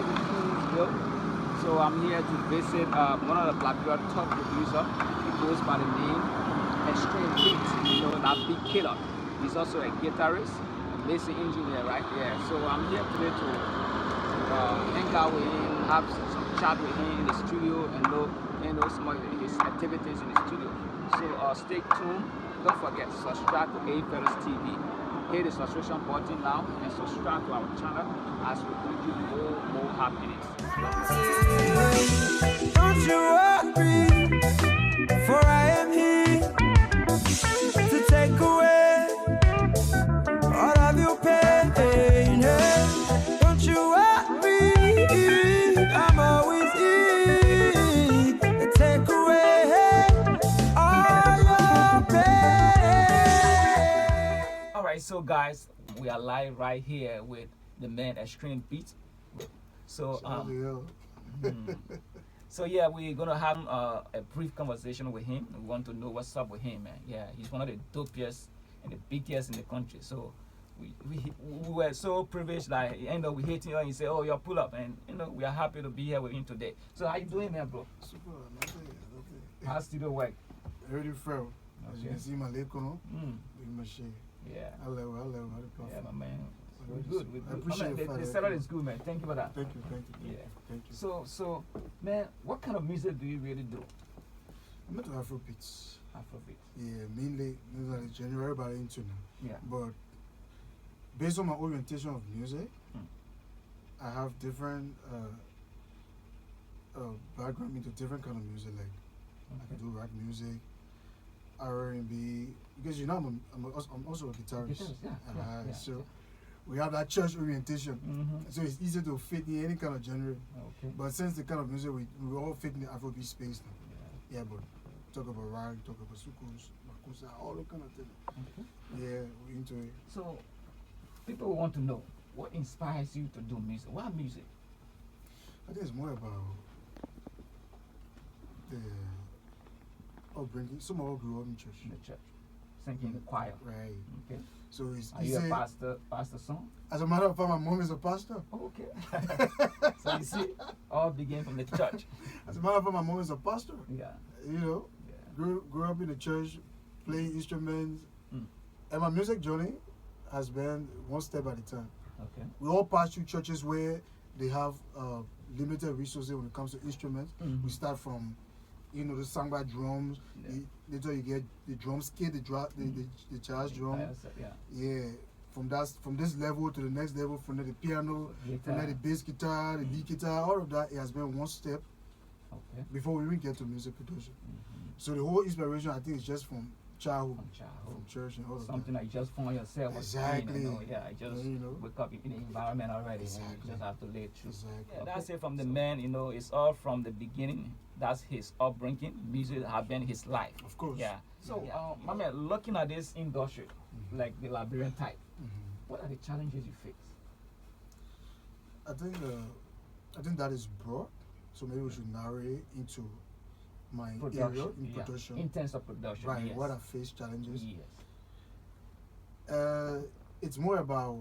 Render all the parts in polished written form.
live in Paynesville. So I'm here to visit one of the Liberia top producer. He goes by the name Extremebeatz. You know, that big killer. He's also a guitarist, a basic engineer, right? Yeah. So I'm here today to hang out with him, have some chat with him in the studio, and know some of his activities in the studio. So stay tuned. Don't forget to subscribe to Guitarist TV. Hit the subscription button now and subscribe to our channel as we bring you more happiness. Don't you worry, for I am here to take away all of your pain. Don't you worry, I'm always here to take away all your pain. Alright, so guys, we are live right here with the man Extremebeatz. So so yeah, we're gonna have a brief conversation with him. We want to know what's up with him, man. Yeah, he's one of the dopest and the biggest in the country. So we were so privileged that he ended up with hitting you and he said, "Oh, you're pull up," and you know we are happy to be here with him today. So how you doing, man, bro? Super, nothing. How's studio work? Already fell. As you can see, my leg, with my shit. Yeah. I love the platform. Yeah, my man. So We're good. We're I good. appreciate The it. setup is good, man. Thank you for that. Thank you. Yeah. Thank you. So, man, what kind of music do you really do? I'm into Afrobeats. Afrobeat. Yeah, mainly like January, but into now. Yeah. But based on my orientation of music, I have different background into different kind of music. Like I can do rap music, R&B. Because you know I'm also a guitarist. Yeah. So we have that church orientation. So it's easy to fit in any kind of genre. Okay. But since the kind of music we all fit in the Afrobeat space now. Yeah, but talk about rag, talk about soukous, makossa, all that kind of thing. Okay. Yeah, we're into it. So, people want to know what inspires you to do music. Why music? I think it's more about the upbringing. Some of us grew up in church. In the church, singing in the choir. Right. Okay. So it's Are you a pastor son? As a matter of fact, my mom is a pastor. Oh, okay. So you see, all began from the church. As a matter of fact, my mom is a pastor. Yeah. You know, Yeah. grew up in the church, playing instruments. And my music journey has been one step at a time. Okay. We all pass through churches where they have limited resources when it comes to instruments. We start from, the samba drums. Yeah. Later you get the drum kit, the jazz drum. Yeah. From this level to the next level, from there the piano, from there the bass guitar, the lead guitar, all of that, it has been one step before we even get to music production. So the whole inspiration, I think, is just from childhood, from church and all of that. Something that you just found yourself. Exactly. Yeah, just wake up in the environment already. Exactly. And you just have to lay it through. Exactly. Yeah, that's it from the man, it's all from the beginning. That's his upbringing. Music has been his life. Of course. Yeah. So, my man, looking at this industry, like the Liberian type, what are the challenges you face? I think that is broad. So maybe we should narrow it into my area in production. In terms of production, right? yes. What I face challenges. Yes. It's more about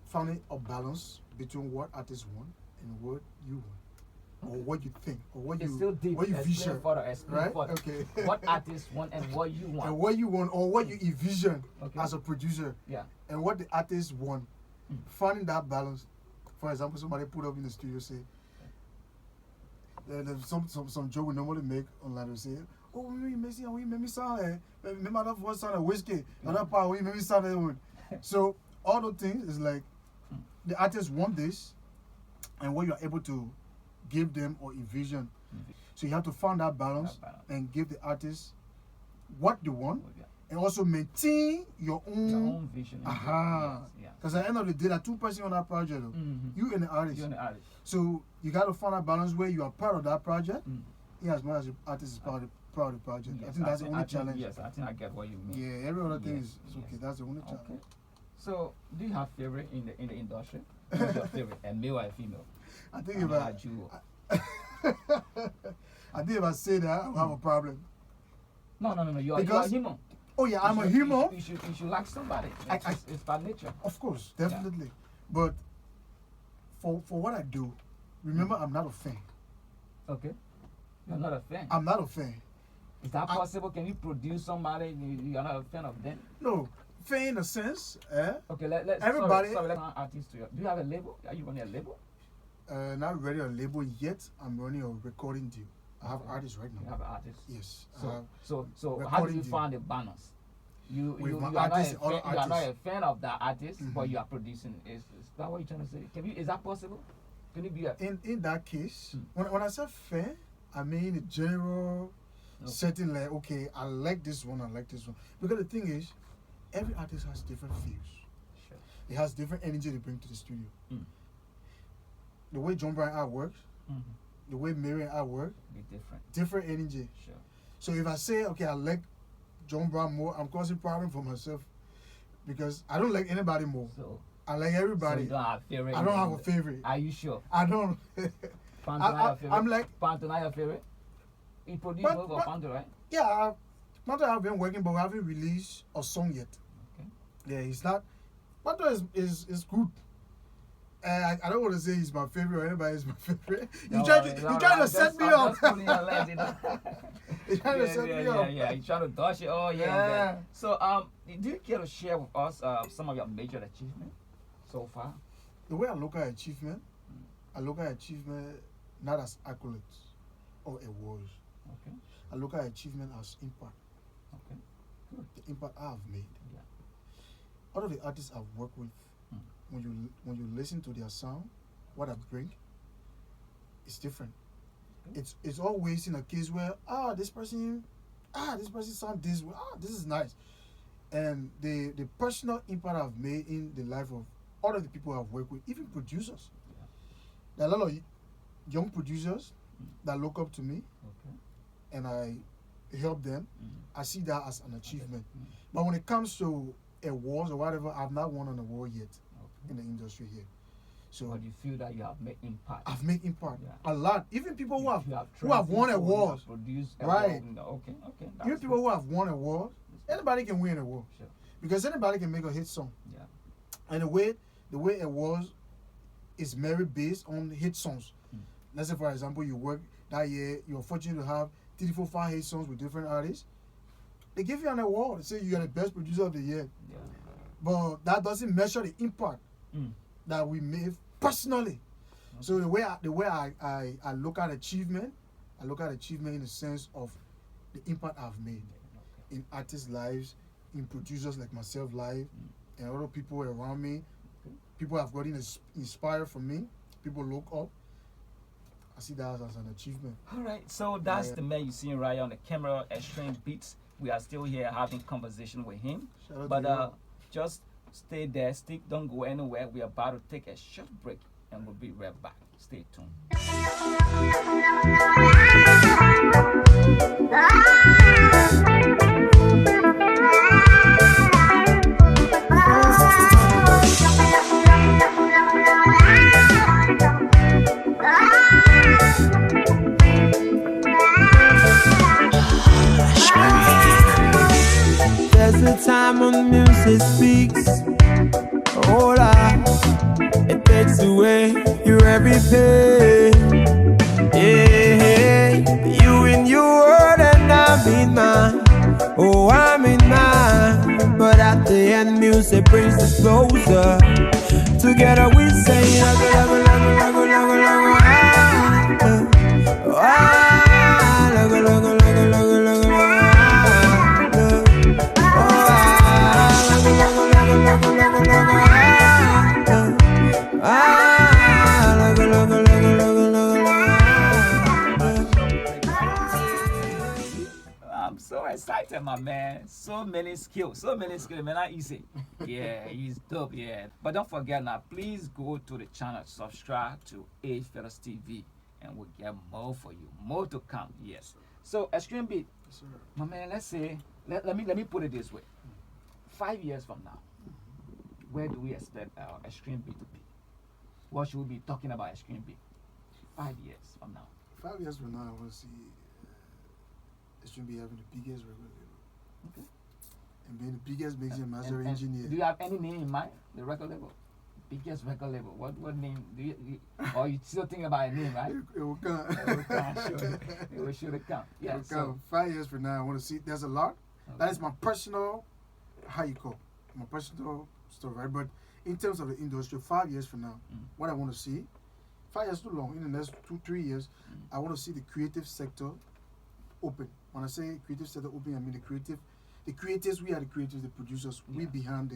finding a balance between what artists want and what you want. Or what you think, or what It's you still deep. what you Explain vision, further, explain right? further. Okay. What artists want and what you want. And what you want, or what you envision as a producer, Yeah. and what the artists want. Finding that balance. For example, somebody put up in the studio say, there's some joke we normally make online. We say, "Oh, we make me sound remember that first sound of whiskey, another part we make me sound that one." So all those things is like the artists want this, and what you are able to give them or envision. So you have to find that balance and give the artists what they want, and also maintain your own vision. Because at the end of the day, there are two persons on that project, you and the artist. So you got to find a balance where you are part of that project, as much as the artist is part of the project. Yes, I think that's the only challenge. Yes, I think I get what you mean. Yeah, every other thing is okay. That's the only challenge. Okay. So, do you have favorite in the industry? Who's your favorite, a male or a female? I think if I say that, I'll have a problem. No. You are a human. Oh yeah, I'm a human. You should like somebody. It's by nature. Of course, definitely. But for what I do, remember, I'm not a fan. Okay. You're not a fan. I'm not a fan. Is that possible? Can you produce somebody you're not a fan of them? No, fan in a sense. Okay, let's Everybody. sorry, let's artist to you. Do you have a label? Are you running a label? Not ready a label yet. I'm running a recording deal. I have artists right You now. have an artist. Yes. So how do recording you deal. find the banners? You With my are not artists, a other fan, you are not a artists. fan of that artist, but Mhm. you are producing. Is that what you're trying to say? Is that possible? Can you be a In that case, when I say fan, I mean the general setting, like, okay, I like this one, I like this one. Because the thing is, every artist has different feels. Sure. It has different energy to bring to the studio. Mm. The way John Bryan art works, Mhm. the way Marion art works, Be different. different energy. Sure. So if I say, okay, I like John Bryan more, I'm causing problem for myself because I don't like anybody more. So I like so everybody. you don't have favorite. I don't have a favorite. Are you sure? I don't. Pantona your favorite? I'm like, Pantona your favorite? You produce But- both for but- Pantona, right? yeah, not that I've been working, but we haven't released a song yet. Okay. Yeah, it's not. Pantona is good. I don't want to say he's my favorite or anybody is my favorite. You trying to set me up. He's trying to set me up. Yeah, you trying to dodge it. Oh, yeah. Yeah. So, do you care to share with us some of your major achievements so far? The way I look at achievement, I look at achievement not as accolades or awards. Okay. I look at achievement as impact. Okay. Good. The impact I have made. Yeah. All of the artists I've worked with, when you listen to their sound, what I bring, it's different. It's always in a case where this person sound this way. This is nice. And the personal impact I've made in the life of all of the people I've worked with, even producers. Yeah. There are a lot of young producers that look up to me Okay. and I help them. I see that as an achievement. Mm. But when it comes to awards or whatever, I've not won an award yet Okay. in the industry here. So But you feel that you have made impact. I've made impact Yeah. a lot. Even people who have trained won people, you have awards, produced Right. awards. Okay. even That's people good. who have won awards, anybody can win an award Sure. because anybody can make a hit song. Yeah. And the way awards is merit based on hit songs. Let's say, for example, you work that year, you're fortunate to have 3, 4, 5 hit songs with different artists. They give you an award. They say you are the best producer of the year. Yeah. But that doesn't measure the impact Mm. that we made personally. So the way I look at achievement, I look at achievement in the sense of the impact I've made in artists' lives, in producers like myself life, and other people around me. People have gotten inspired from me. People look up. I see that as an achievement. All right, so that's Yeah. the man you see right on the camera, Extremebeatz. We are still here having conversation with him. Shout out But to you. just stay there, don't go anywhere. We're about to take a short break and we'll be right back. Stay tuned. There's a time when the music speaks. Oh, it takes away your every pain. Yeah, you in your world and I'm in mine. Oh, I'm in mine. But at the end, music brings us closer. Together we say, I'm so excited, my man. So many skills, man. Not easy. Yeah, he's dope. Yeah, but don't forget now. Please go to the channel, subscribe to Fellas TV, and we'll get more for you. More to come. Yes. So, Extremebeatz, Yes, sir. my man. Let's say, let me put it this way. 5 years from now, where do we expect our Extremebeatz to be? What should we be talking about Extremebeatz? 5 years from now. 5 years from now, I want to see Extremebeatz having the biggest record label. Okay. And being the biggest mixing and mastering And engineer. do you have any name in mind? The record label? biggest record label? What name do you or you still thinking about a name, right? It will come. It will come, sure. It will surely come. Yeah. It will So, come. 5 years from now, I want to see. There's a lot. That is my personal, how you call, my personal story, right? But in terms of the industry, 5 years from now, what I want to see, 5 years too long. In the next 2-3 years, I want to see the creative sector open. When I say creative sector open, I mean the creatives. We are the creatives, the producers. We behind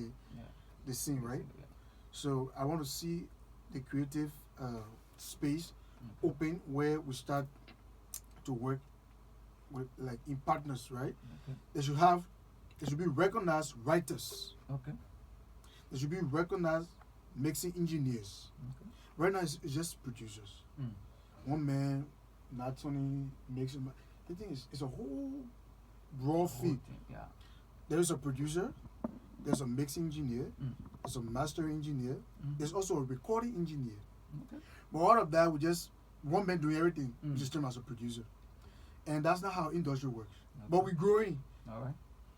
the scene, right? Yeah. So I want to see the creative space open where we start to work with like in partners, right? Okay. There should be recognized writers. Okay. There should be recognized mixing engineers. Okay. Right now it's just producers. One man, not Tony mixing. The thing is, it's a whole raw feed. Yeah. There is a producer, there's a mixing engineer, there's a master engineer, there's also a recording engineer. Okay. But all of that, we just one man doing everything. We just term as a producer, and that's not how industry works. Okay. But we're growing. All right.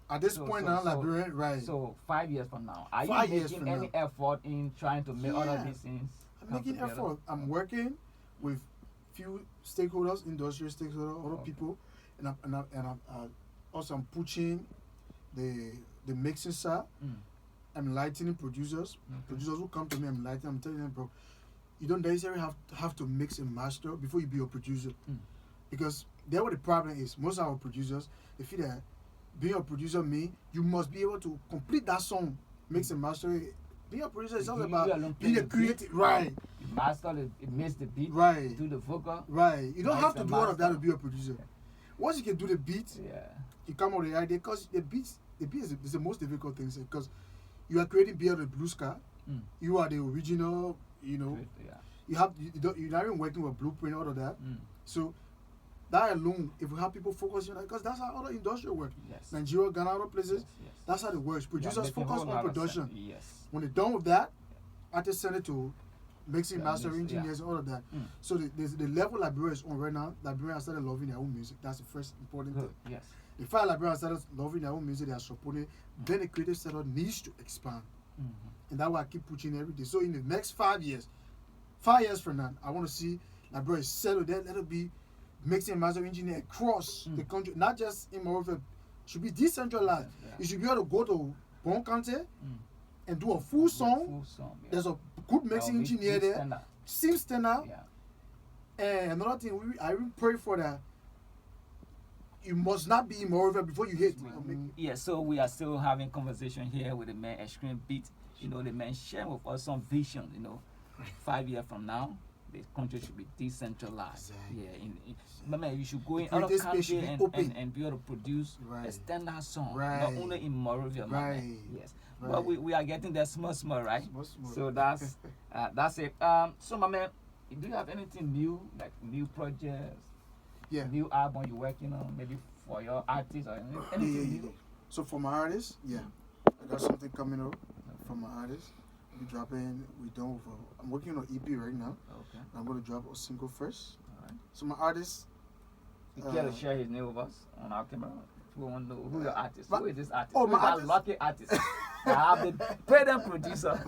At this point now, like we're right. So 5 years from now, are 5 you years making from any now. effort in trying to make all of these things? I'm come making together? effort. I'm working with few stakeholders, industry stakeholders, other people, and I'm also I'm pushing the mixing side. I'm enlightening producers. Producers who come to me, I'm enlightening. I'm telling them, bro, you don't necessarily have to mix and master before you be a producer, because there what the problem is. Most of our producers, they feel that being a producer means you must be able to complete that song, mix and master it. Being a producer is all about being a creative, right? You master it makes the beat, Right. do the vocal, Right. You don't Mix have to and do all of that to master. be a producer. Once you can do the beat, yeah. you come up with the idea, because the beat is the most difficult thing, because you are creating beyond the blue sky. You are the original, you know. Yeah. You're not even working with blueprint, all of that. So that alone, if we have people focusing on that, because that's how other industry work. Yes. Nigeria, Ghana, other places, Yes. that's how it works. Producers making focus whole on lot of production. sense. Yes. When they're done with that, artists send it to mixing, Yeah, mastering mix, yeah. engineers, all of that. So the level Liberia is on right now, Liberia started loving their own music. That's the first important Good. thing. Yes. The fact Liberia started loving their own music, they are supporting, then the creative sector needs to expand. And that's why I keep pushing every day. So in the next 5 years, 5 years from now, I want to see Liberia settled there. Let it be mixing and master engineer across the country, not just in Morocco. It should be decentralized. Yeah. You should be able to go to Bon County and do a full song. Full song. Yeah. There's a good mixing engineer there. Standard. Seems standard. Yeah. And another thing, I even pray for that. You must not be in Morocco before you hit. Yeah, so we are still having conversation here with the man Extremebeatz. You know, the man sharing with us some vision, 5 years from now, the country should be decentralized. Exactly. Yeah, remember, you should go in The other creative space should countries be open. and be able to produce a Right. standard song, not Right. only in Moravia, my man. Right. Yes. Right. But we are getting there small, right? Small. So that's it. So my man, do you have anything new, like new projects, Yeah. new album you're working on, maybe for your artists or anything new? So for my artists, I got something coming up for my artists. We're dropping. I'm working on EP right now. Okay. I'm gonna drop a single first. All right. So my artists. You care to share his name with us on our camera? We want to know who your artist. my- Who is this artist? oh, Who my is that artist? lucky artist? I have the paid producer.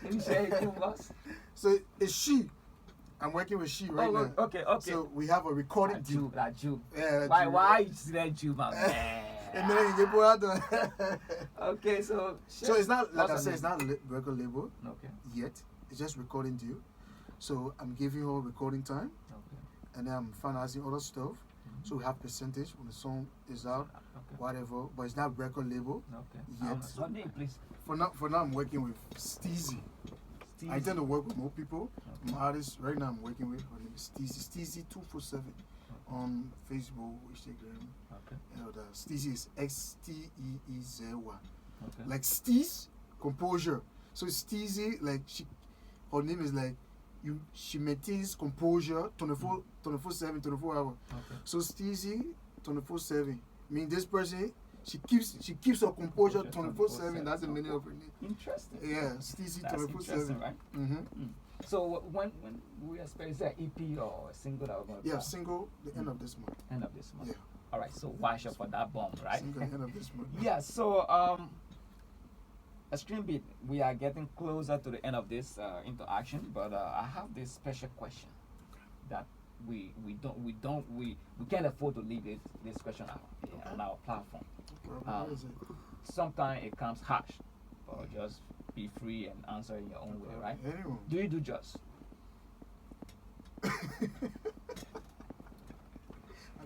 Can you share his name with us? So it's She. I'm working with She right now. Okay. So we have a recording deal. That Jew. Yeah, Why you see that Jew, my man? And then you go out there. Okay, so So it's not like I what's said, her it's not a record label Okay. yet. It's just recording deal. So I'm giving her recording time, Okay. and then I'm finalizing other stuff. So we have percentage when the song is out, Okay. whatever. But it's not record label Okay. yet. Her name, please. For now, I'm working with Steezy. I intend to work with more people. Okay. My artist right now I'm working with, her name is Steezy. Steezy 247 on Facebook, Instagram. Okay. Steezy is XTEEZY. Okay. Like Steez, composure. So Steezy, like her name is like she maintains composure 24/7, 24 hours. Okay. So Steezy 24/7. I mean this person, she keeps her composure 24/7. That's the meaning of her name. Interesting. Yeah, Steezy That's 24/7. interesting, right? Mm-hmm. So when we expect, is that EP or a single that we're going to Yeah, single the end of this month. end of this month? Yeah. All right, so watch out for that bomb, right? Single end of this month. Yeah, so Extremebeatz, we are getting closer to the end of this interaction, but I have this special question that we can't afford to leave this question out on our platform. What is it? Sometimes it comes harsh, but just be free and answer in your own way, right? Anyone. Do you do drugs? I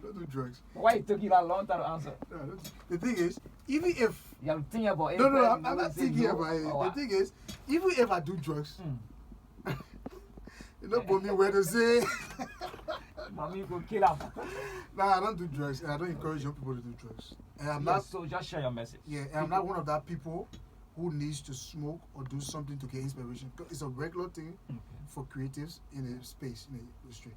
don't do drugs. Why it took you that long time to answer? No, I don't. The thing is, even if You have to think about it. no, I'm not thinking about it. Oh, The thing is, even if I do drugs, mm. you don't put me where to say. Mommy go kill him. Nah, I don't do drugs, and I don't encourage young people to do drugs. And I'm Yeah, not. so just share your message. Yeah, and I'm not one of that people who needs to smoke or do something to get inspiration. 'Cause it's a regular thing Okay. for creatives in a space, in the industry.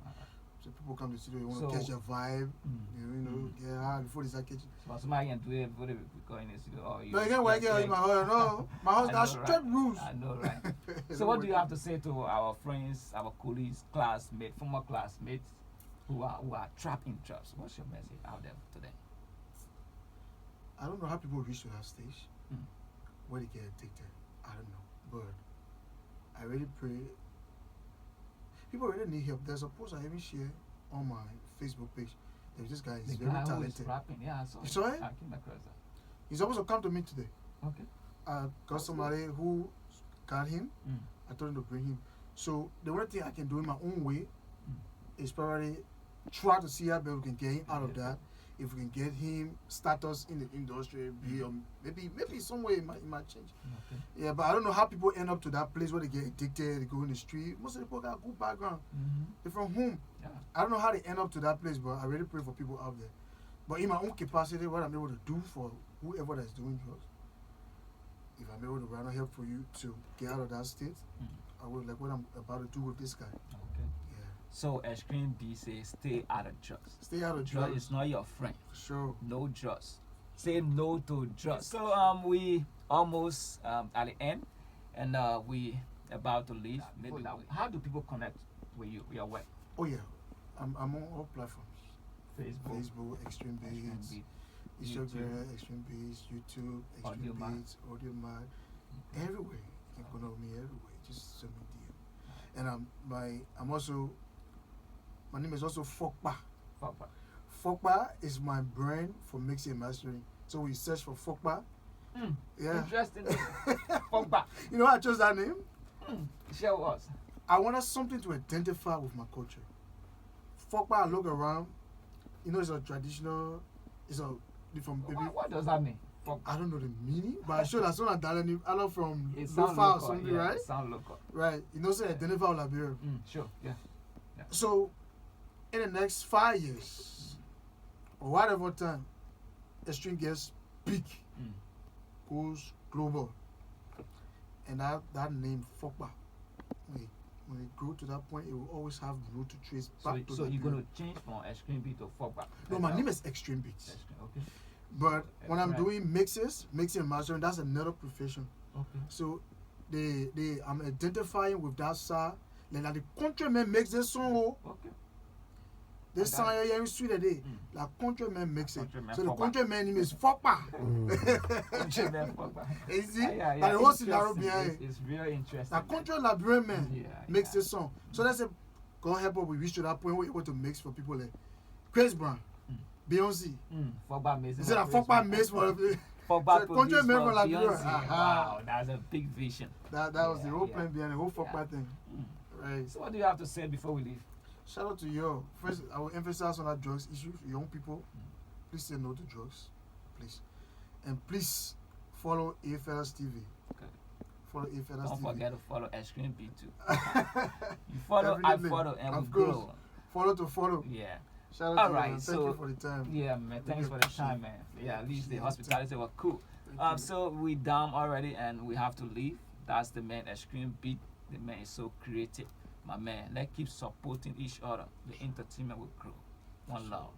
So people come to the studio, you want So- to catch your vibe, Mm. get high before they start catching. So somebody can do it before they go in the studio. Or you No, you can't work out in my house. No, my house I got know, strict right? rules. I know, right? So what do you have to say to our friends, our colleagues, classmates, former classmates who are trapped in drugs? What's your message out there to them? I don't know how people reach to that stage Mm. where they get addicted. I don't know, but I really pray. People really need help. There's a post I even share on my Facebook page. There's this guy. He's The very guy who is talented. rapping, yeah, I saw You saw it? I came across that. He's supposed to come to me today. Okay. I got somebody who got him. Mm. I told him to bring him. So the only thing I can do in my own way is probably try to see how we can get him out of that. If we can get him status in the industry, maybe some way it might change. Okay. Yeah, but I don't know how people end up to that place where they get addicted, they go in the street. Most of the people got a good background. Mm-hmm. They're from home. Yeah. I don't know how they end up to that place, but I really pray for people out there. But in my own capacity, what I'm able to do for whoever that's doing drugs, if I'm able to run a help for you to get out of that state, I would like what I'm about to do with this guy. Okay. Yeah. So Extremebeatz says stay out of drugs. Stay out of Drugs drugs. is not your friend. For sure. No drugs. Say no to drugs. So we almost at the end, and we about to leave. Maybe how do people connect with you, your work? Oh yeah. I'm on all platforms. Facebook, Extremebeatz, YouTube. Instagram, Extremebeatz, YouTube, Extremebeatz, AudioMad, everywhere. You can connect with me everywhere. Just send me DM. And I'm also, my name is also Fokpa. Papa. Fokpa is my brand for mixing and mastering. So we search for Fokpa. Yeah. Interesting. Papa. You know why I chose that name? Share with us. I wanted something to identify with my culture. Fokpa, I look around, it's a traditional, it's a from baby. What does that mean? Papa. I don't know the meaning, but I sure that's not a talent. I love from It Lofa sounds or local, something, yeah, right? It sound local. Right. Say identify with Liberia. Sure. Yeah. So, in the next 5 years, or whatever time, Extreme gets big, goes global, and that name Fokpa, when it grew to that point, it will always have root to trace back to So you're Liberia. gonna change from Extremebeatz to Fokpa? No, my name is Extremebeatz. Okay. But when I'm Right. doing mixing and mastering, that's another profession. Okay. So I'm identifying with that side. Like the countryman makes this song. Okay. This song here is sweet today. Like countryman makes it. Countryman So the Fokpa. countryman name is Fokpa. Is it? Yeah. Like the whole scenario behind it. It's very interesting. Like country Liberian man makes yeah. this song. So that's it. God help us. We reach to that point where we're able to mix for people like Chris Brown, Beyonce. Fokpa makes Is it a Fokpa mix for Fokpa so country man for Beyonce. Liberia? Wow, that's a big vision. That was the whole Yeah. plan behind the whole Fokpa thing. Right. So what do you have to say before we leave? Shout out to you. First, I will emphasize on that drugs issue. Young people, please say no to drugs, please, and please follow AFLS TV. Okay. Follow AFLS Don't TV. forget to follow Extremebeatz too. You follow, I Definitely. follow, and we Of course. grow. Follow to follow. Yeah. Shout out All to right, you. Man. so Thank you for the time. Yeah, man. Thanks for the time, man. Yeah, at least the hospitality was cool. Thank you. So we down already, and we have to leave. That's the man, Extremebeatz. The man is so creative, my man. Let's keep supporting each other. The entertainment will grow. One love.